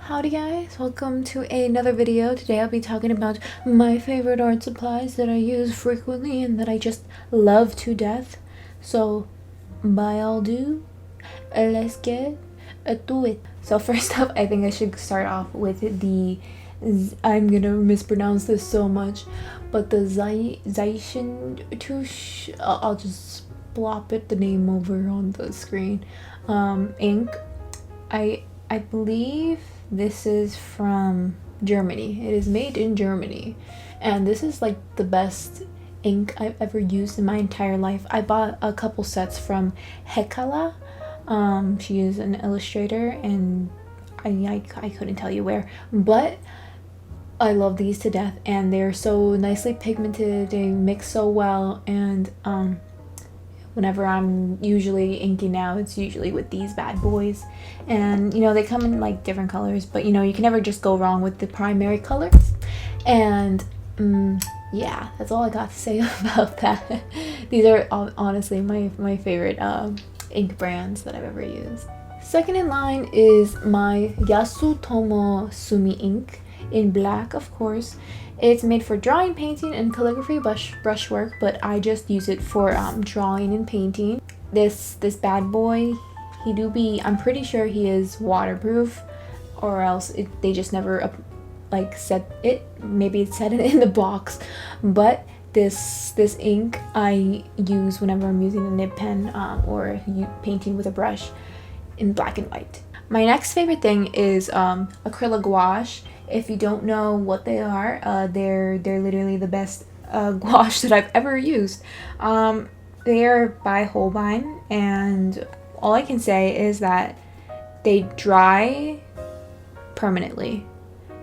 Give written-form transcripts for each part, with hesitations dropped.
Howdy guys, welcome to another video. Today I'll be talking about my favorite art supplies that I use frequently and that I just love to death. So by all do, let's get to it. So first up, I think I should start off with the, I'm gonna mispronounce this so much, but the Zaishin Tush, I'll just plop the name over on the screen, ink. I believe this is from Germany. It is made in Germany, and this is like the best ink I've ever used in my entire life. I bought a couple sets from Hekala. She is an illustrator, and I couldn't tell you where, but I love these to death, and they're so nicely pigmented. They mix so well, and whenever I'm usually inking now, it's usually with these bad boys. And you know, they come in like different colors, but you know, you can never just go wrong with the primary colors. And yeah, that's all I got to say about that. These are honestly my favorite ink brands that I've ever used. Second in line is my Yasutomo Sumi ink in black, of course. It's made for drawing, painting, and calligraphy brushwork, but I just use it for drawing and painting. This bad boy, I'm pretty sure he is waterproof, or else they just never like said it. Maybe it said it in the box, but this ink I use whenever I'm using a nib pen or painting with a brush in black and white. My next favorite thing is acrylic gouache. If you don't know what they are, they're literally the best gouache that I've ever used. They are by Holbein, and all I can say is that they dry permanently.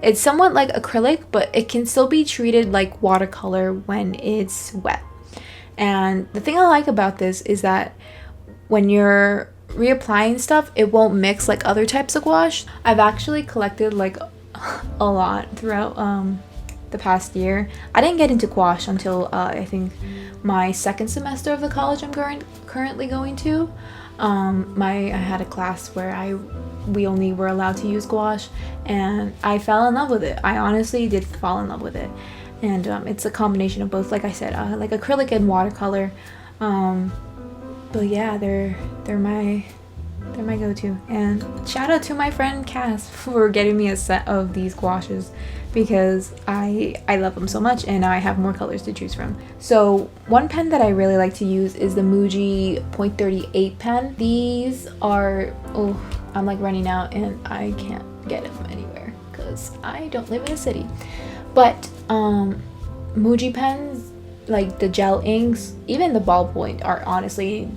It's somewhat like acrylic, but it can still be treated like watercolor when it's wet. And the thing I like about this is that when you're reapplying stuff, it won't mix like other types of gouache. I've actually collected like a lot throughout the past year. I didn't get into gouache until I think my second semester of the college I'm currently going to. I had a class where we only were allowed to use gouache, and I fell in love with it. I honestly did fall in love with it, and it's a combination of both, like I said, like acrylic and watercolor. But yeah, they're my go-to. And shout out to my friend Cass for getting me a set of these gouaches, because I love them so much, and now I have more colors to choose from. So one pen that I really like to use is the Muji .38 pen. These are, I'm like running out and I can't get them anywhere because I don't live in a city. But Muji pens, like the gel inks, even the ballpoint, are honestly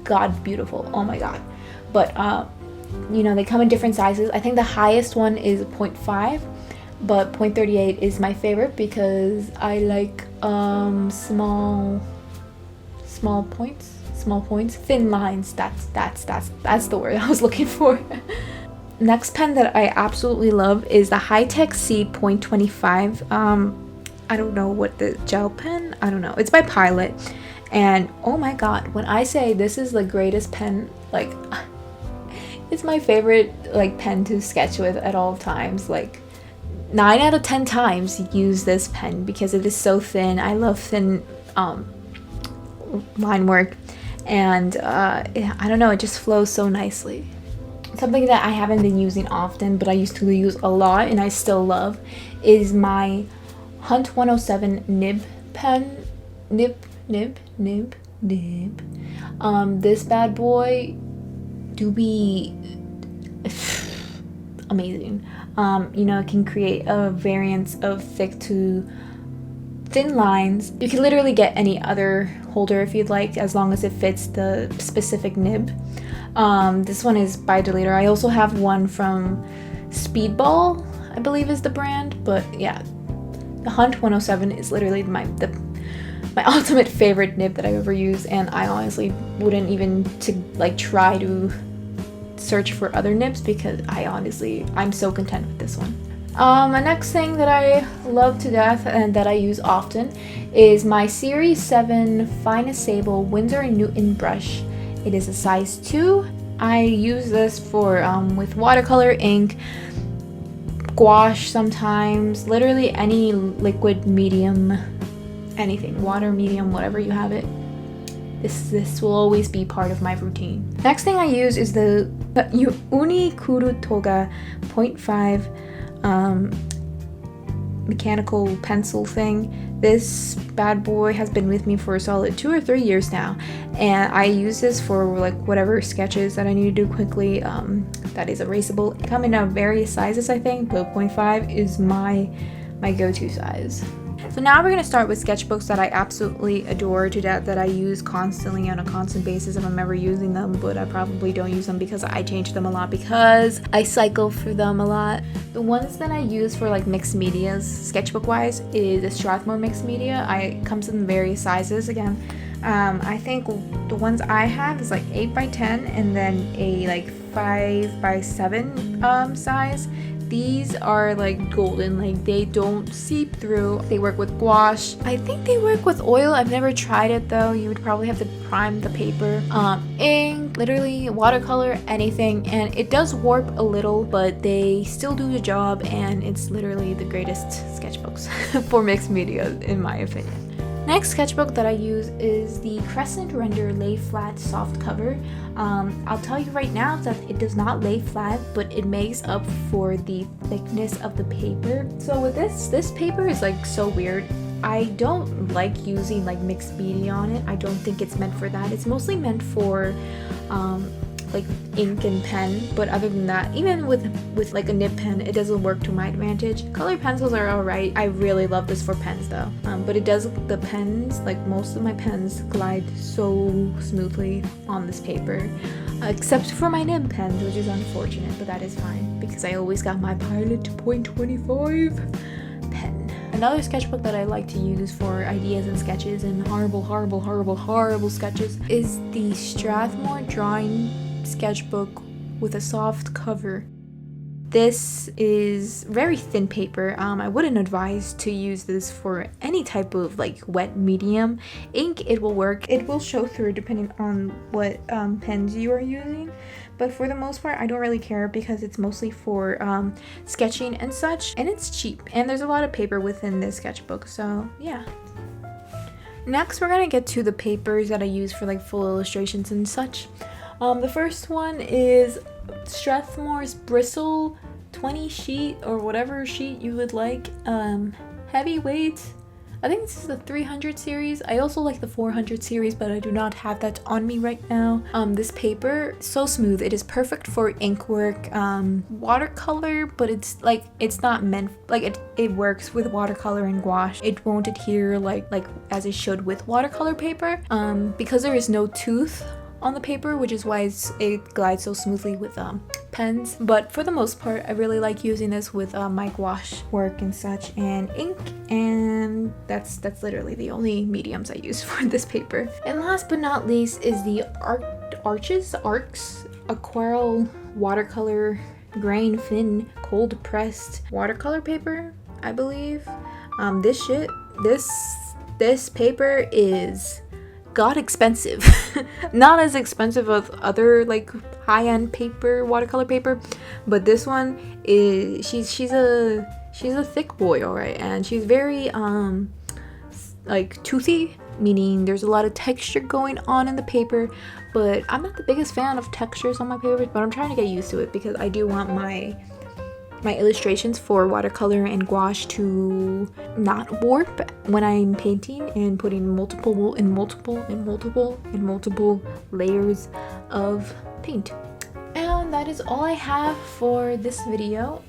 god beautiful. Oh my god. But you know, they come in different sizes. I think the highest one is 0.5, but 0.38 is my favorite because I like small points, thin lines. That's the word I was looking for. Next pen that I absolutely love is the High-Tech C .25. I don't know what the gel pen, I don't know. It's by Pilot. And oh my god, when I say this is the greatest pen, like, it's my favorite like pen to sketch with at all times. Like 9 out of 10 times use this pen because it is so thin. I love thin line work, and I don't know, it just flows so nicely. Something that I haven't been using often, but I used to use a lot and I still love, is my Hunt 107 nib pen. Nib. This bad boy do be amazing. You know, it can create a variance of thick to thin lines. You can literally get any other holder if you'd like, as long as it fits the specific nib. This one is by Deleter. I also have one from Speedball, I believe is the brand, but yeah, the Hunt 107 is literally my ultimate favorite nib that I've ever used, and I honestly wouldn't even try to search for other nibs because I'm so content with this one. My next thing that I love to death and that I use often is my Series 7 Finest Sable Winsor & Newton brush. It is a size 2. I use this for with watercolor ink, gouache sometimes, literally any liquid medium, anything, water, medium, whatever you have it. This will always be part of my routine. Next thing I use is the Unikuru Toga 0.5 mechanical pencil thing. This bad boy has been with me for a solid 2 or 3 years now, and I use this for like whatever sketches that I need to do quickly that is erasable. They come in various sizes, I think, but 0.5 is my go-to size. So now we're going to start with sketchbooks that I absolutely adore to death, that I use constantly on a constant basis if I'm ever using them, but I probably don't use them because I change them a lot because I cycle through them a lot. The ones that I use for like mixed medias, sketchbook wise, is a Strathmore mixed media. It comes in various sizes again. I think the ones I have is like 8x10 and then a like 5x7 size. These are like golden, like they don't seep through. They work with gouache. I think they work with oil. I've never tried it though. You would probably have to prime the paper. Ink, literally watercolor, anything, and it does warp a little, but they still do the job, and it's literally the greatest sketchbooks for mixed media in my opinion. Next sketchbook that I use is the Crescent Render Lay Flat Soft Cover. I'll tell you right now that it does not lay flat, but it makes up for the thickness of the paper. So with this paper is like so weird. I don't like using like mixed media on it. I don't think it's meant for that. It's mostly meant for like ink and pen, but other than that, even with like a nib pen, it doesn't work to my advantage. Colored pencils are alright. I really love this for pens though, but it does, the pens, like most of my pens glide so smoothly on this paper, except for my nib pens, which is unfortunate, but that is fine because I always got my Pilot 0.25 pen. Another sketchbook that I like to use for ideas and sketches and horrible sketches is the Strathmore Drawing Sketchbook with a soft cover. This is very thin paper. I wouldn't advise to use this for any type of like wet medium. Ink, it will work. It will show through depending on what pens you are using. But for the most part, I don't really care because it's mostly for sketching and such. And it's cheap. And there's a lot of paper within this sketchbook. So yeah. Next, we're gonna get to the papers that I use for like full illustrations and such. The first one is Strathmore's Bristle 20 sheet or whatever sheet you would like. Heavyweight. I think this is the 300 series. I also like the 400 series, but I do not have that on me right now. This paper, so smooth. It is perfect for ink work, watercolor, but it's like, it's not meant, like it works with watercolor and gouache. It won't adhere like as it should with watercolor paper, because there is no tooth on the paper, which is why it glides so smoothly with pens. But for the most part, I really like using this with my gouache work and such, and ink, and that's literally the only mediums I use for this paper. And last but not least is the Arcs Aquarelle Watercolor Grain Fin Cold Pressed Watercolor Paper, I believe. This paper is god expensive. Not as expensive as other like high-end paper, watercolor paper, but this one is she's a thick boy, all right, and she's very like toothy, meaning there's a lot of texture going on in the paper, but I'm not the biggest fan of textures on my papers, but I'm trying to get used to it because I do want my illustrations for watercolor and gouache to not warp when I'm painting and putting multiple layers of paint. And that is all I have for this video.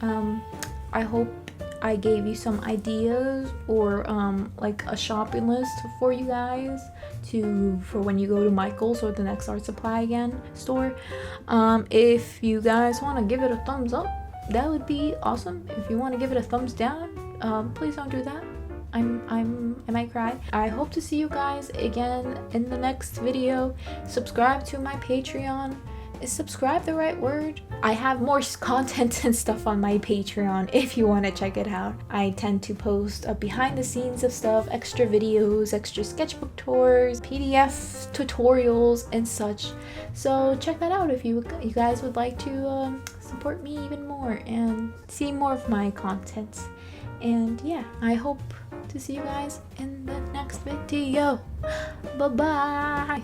I hope I gave you some ideas or like a shopping list for you guys for when you go to Michael's or the next art supply again store. If you guys want to give it a thumbs up, that would be awesome. If you want to give it a thumbs down, please don't do that. I might cry. I hope to see you guys again in the next video. Subscribe to my Patreon. Is subscribe the right word? I have more content and stuff on my Patreon if you want to check it out. I tend to post behind the scenes of stuff, extra videos, extra sketchbook tours, PDF tutorials and such. So check that out if you guys would like to support me even more and see more of my content. And yeah, I hope to see you guys in the next video. Bye bye.